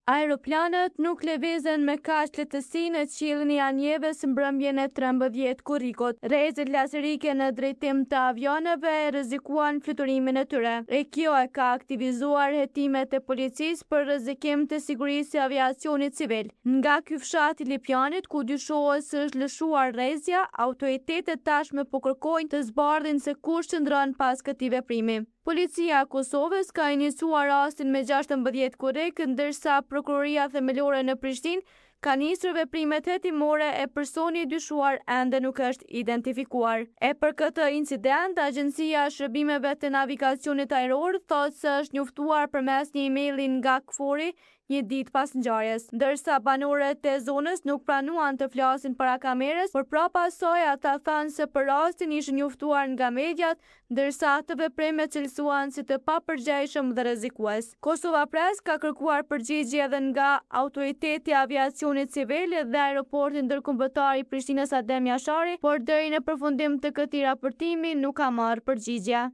Aeroplanët nuk lëvizën me kaq lehtësi në qiellin e anjevës mbrëmjen e 13 korrikut. Rrezet lazerike në drejtim të avionëve rrezikuan fluturimin e tyre. E kjo e ka aktivizuar hetimet e policisë për rrezikim të sigurisë së aviacionit civil. Nga ky fshat i Lipjanit, ku dyshohet se është lëshuar rrezja, autoritetet tashmë po kërkojnë të zbardhin se kush qëndron pas këtij veprimi. Policia e Kosovës ka iniciuar rastin me 16 korrik, ndërsa Prokuroria Themelore në Prishtinë ka nisur veprimet hetimore e personi i dyshuar ende nuk është identifikuar. E për këtë incident, Agjencia e Shërbimeve të Navigacionit Ajror thotë se është njoftuar përmes një emaili nga KFOR-i një ditë pas ngjarjes, ndërsa banorët e zonës nuk pranuan të flasin para kamerës, por prapa asaj ata thanë se për rastin ishin njoftuar nga mediat, ndërsa atë veprim e cilësuan si të papërgjegjshëm dhe rrezikues. Kosova Press ka kërkuar përgjigje edhe nga Autoriteti i Aviacionit Civil dhe Aeroporti Ndërkombëtar i Prishtinës Adem Jashari, por deri në përfundim të këtij raportimi nuk ka marrë përgjigje.